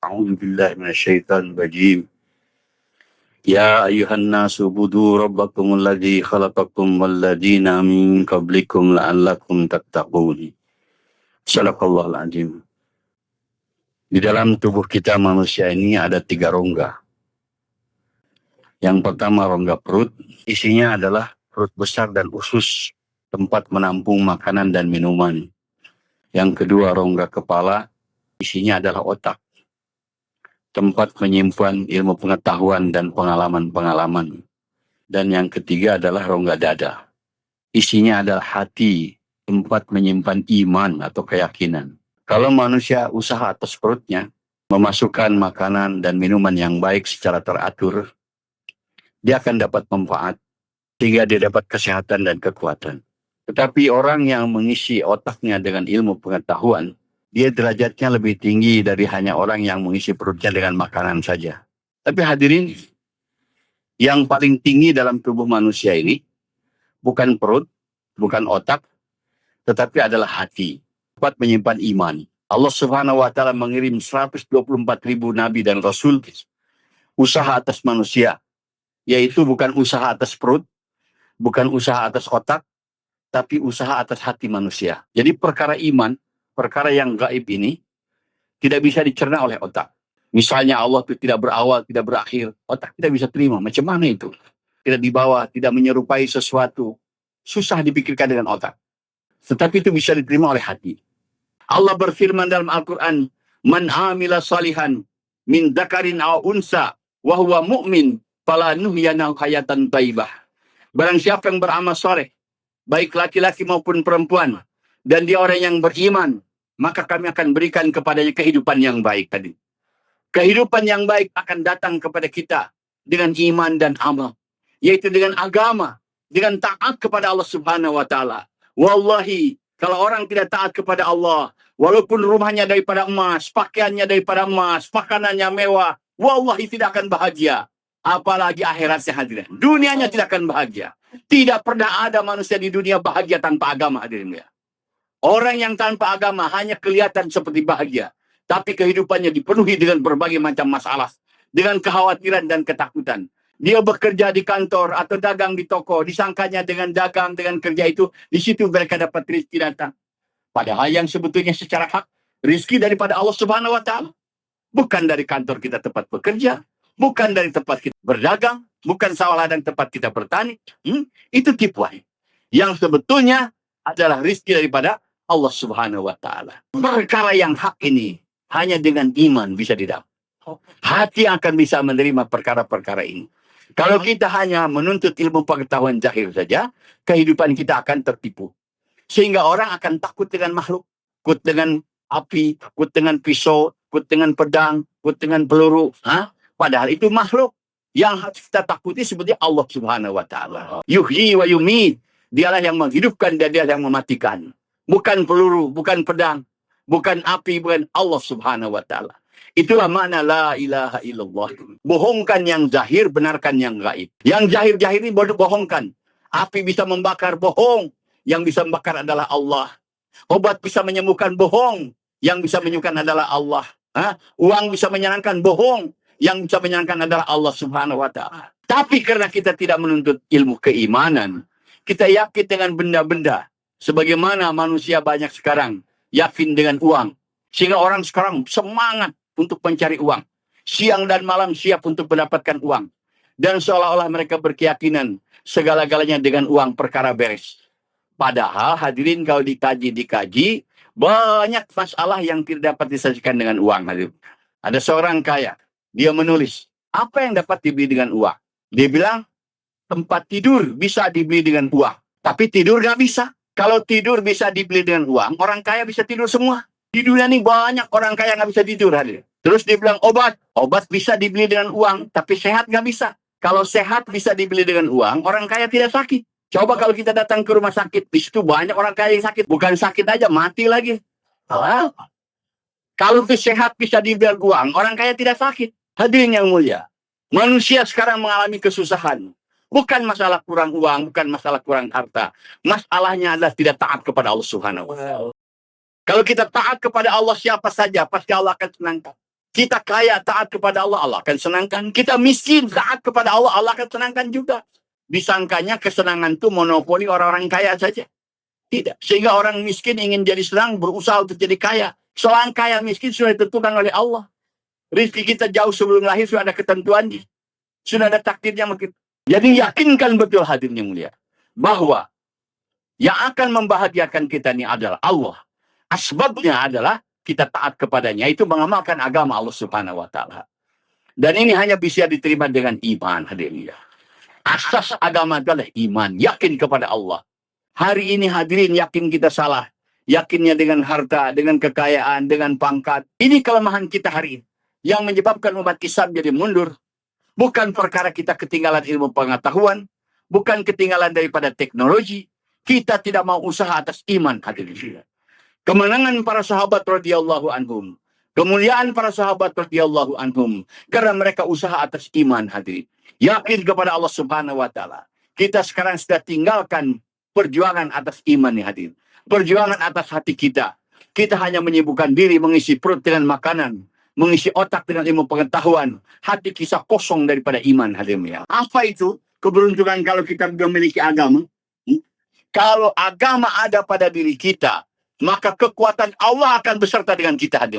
أعوذ بالله من الشيطان الرجيم. يا أيها الناس اعبدوا ربكم الذي خلقكم والذين من قبلكم لعلكم تتقون. Sadaqallahul Azim. Di dalam tubuh kita manusia ini ada 3 rongga. Yang pertama rongga perut, isinya adalah perut besar dan usus, tempat menampung makanan dan minuman. Yang kedua rongga kepala, isinya adalah otak, tempat menyimpan ilmu pengetahuan dan pengalaman-pengalaman. Dan yang ketiga adalah rongga dada. Isinya adalah hati, tempat menyimpan iman atau keyakinan. Kalau manusia usaha atas perutnya, memasukkan makanan dan minuman yang baik secara teratur, dia akan dapat manfaat, sehingga dia dapat kesehatan dan kekuatan. Tetapi orang yang mengisi otaknya dengan ilmu pengetahuan, dia derajatnya lebih tinggi dari hanya orang yang mengisi perutnya dengan makanan saja. Tapi hadirin, yang paling tinggi dalam tubuh manusia ini bukan perut, bukan otak, tetapi adalah hati, tempat menyimpan iman. Allah Subhanahu wa taala mengirim 124.000 nabi dan rasul, usaha atas manusia, yaitu bukan usaha atas perut, bukan usaha atas otak, tapi usaha atas hati manusia. Jadi perkara iman, perkara yang gaib ini tidak bisa dicerna oleh otak. Misalnya Allah itu tidak berawal, tidak berakhir, otak tidak bisa terima. Macam mana itu? Tidak dibawa, tidak menyerupai sesuatu, susah dipikirkan dengan otak. Tetapi itu bisa diterima oleh hati. Allah berfirman dalam Al-Quran, "Man amila salihan min dzakarin aw unsa wa huwa mu'min falanuhyanahu hayatan thayyibah." Barang siapa yang beramal soleh, baik laki-laki maupun perempuan, dan dia orang yang beriman, maka kami akan berikan kepadanya kehidupan yang baik tadi. Kehidupan yang baik akan datang kepada kita dengan iman dan amal, yaitu dengan agama, dengan taat kepada Allah Subhanahu wa taala. Wallahi, kalau orang tidak taat kepada Allah, walaupun rumahnya daripada emas, pakaiannya daripada emas, makanannya mewah, wallahi tidak akan bahagia. Apalagi akhiratnya hadirin. Dunianya tidak akan bahagia. Tidak pernah ada manusia di dunia bahagia tanpa agama hadirin ya. Orang yang tanpa agama hanya kelihatan seperti bahagia, tapi kehidupannya dipenuhi dengan berbagai macam masalah, dengan kekhawatiran dan ketakutan. Dia bekerja di kantor atau dagang di toko, disangkanya dengan dagang, dengan kerja itu, di situ mereka dapat rezeki datang. Padahal yang sebetulnya secara hak, rezeki daripada Allah Subhanahu wa taala. Bukan dari kantor kita tempat bekerja, bukan dari tempat kita berdagang, bukan sawah ladang tempat kita bertani. Itu tipuan. Yang sebetulnya adalah rezeki daripada Allah Subhanahu wa taala. Perkara yang hak ini hanya dengan iman bisa didapat. Hati akan bisa menerima perkara-perkara ini. Kalau kita hanya menuntut ilmu pengetahuan zahir saja, kehidupan kita akan tertipu. Sehingga orang akan takut dengan makhluk, takut dengan api, takut dengan pisau, takut dengan pedang, takut dengan peluru. Padahal itu makhluk. Yang harus kita takuti sebetulnya Allah Subhanahu wa taala. Yuhyi wa yumit. Dialah yang menghidupkan dan dia yang mematikan. Bukan peluru, bukan pedang, bukan api, bukan Allah Subhanahu wa taala. Itulah makna la ilaha illallah. Bohongkan yang zahir, benarkan yang gaib. Yang zahir-zahir ini bohongkan. Api bisa membakar, bohong. Yang bisa membakar adalah Allah. Obat bisa menyembuhkan, bohong. Yang bisa menyembuhkan adalah Allah. Uang bisa menyenangkan, bohong. Yang bisa menyenangkan adalah Allah Subhanahu wa taala. Tapi karena kita tidak menuntut ilmu keimanan, kita yakin dengan benda-benda. Sebagaimana manusia banyak sekarang yakin dengan uang. Sehingga orang sekarang semangat untuk mencari uang. Siang dan malam siap untuk mendapatkan uang. Dan seolah-olah mereka berkeyakinan segala-galanya dengan uang perkara beres. Padahal hadirin kalau dikaji, banyak masalah yang tidak dapat diselesaikan dengan uang. Hadirin. Ada seorang kaya, dia menulis, apa yang dapat dibeli dengan uang? Dia bilang, tempat tidur bisa dibeli dengan uang. Tapi tidur nggak bisa. Kalau tidur bisa dibeli dengan uang, orang kaya bisa tidur semua. Di dunia ini banyak orang kaya nggak bisa tidur. Hadir. Terus dia bilang obat bisa dibeli dengan uang, tapi sehat nggak bisa. Kalau sehat bisa dibeli dengan uang, orang kaya tidak sakit. Coba kalau kita datang ke rumah sakit, di situ banyak orang kaya yang sakit. Bukan sakit aja, mati lagi. Kalau itu sehat bisa dibeli dengan uang, orang kaya tidak sakit. Hadirin yang mulia, manusia sekarang mengalami kesusahan. Bukan masalah kurang uang, bukan masalah kurang harta. Masalahnya adalah tidak taat kepada Allah Subhanahu wa taala. Kalau kita taat kepada Allah siapa saja, pasti Allah akan senangkan. Kita kaya taat kepada Allah, Allah akan senangkan. Kita miskin taat kepada Allah, Allah akan senangkan juga. Disangkanya kesenangan itu monopoli orang-orang kaya saja. Tidak. Sehingga orang miskin ingin jadi senang, berusaha untuk jadi kaya. Soal kaya miskin sudah ditentukan oleh Allah. Rizki kita jauh sebelum lahir sudah ada ketentuannya. Sudah ada takdirnya. Jadi yakinkan betul hadirin yang mulia, bahwa yang akan membahagiakan kita ini adalah Allah. Asbabnya adalah kita taat kepadanya, itu mengamalkan agama Allah Subhanahu wa Ta'ala. Dan ini hanya bisa diterima dengan iman, hadirin. Asas agama adalah iman, yakin kepada Allah. Hari ini hadirin yakin kita salah, yakinnya dengan harta, dengan kekayaan, dengan pangkat. Ini kelemahan kita hari ini yang menyebabkan umat Islam jadi mundur. Bukan perkara kita ketinggalan ilmu pengetahuan, bukan ketinggalan daripada teknologi. Kita tidak mau usaha atas iman, hadirin. Kemenangan para sahabat radhiyallahu anhum, kemuliaan para sahabat radhiyallahu anhum, karena mereka usaha atas iman, hadirin. Yakin kepada Allah Subhanahu wa Ta'ala. Kita sekarang sudah tinggalkan perjuangan atas iman, nih hadirin. Perjuangan atas hati kita. Kita hanya menyibukkan diri mengisi perut dengan makanan, mengisi otak dengan ilmu pengetahuan. Hati kita kosong daripada iman, hadirin. Apa itu keberuntungan kalau kita memiliki agama? Kalau agama ada pada diri kita, maka kekuatan Allah akan beserta dengan kita, hadirin.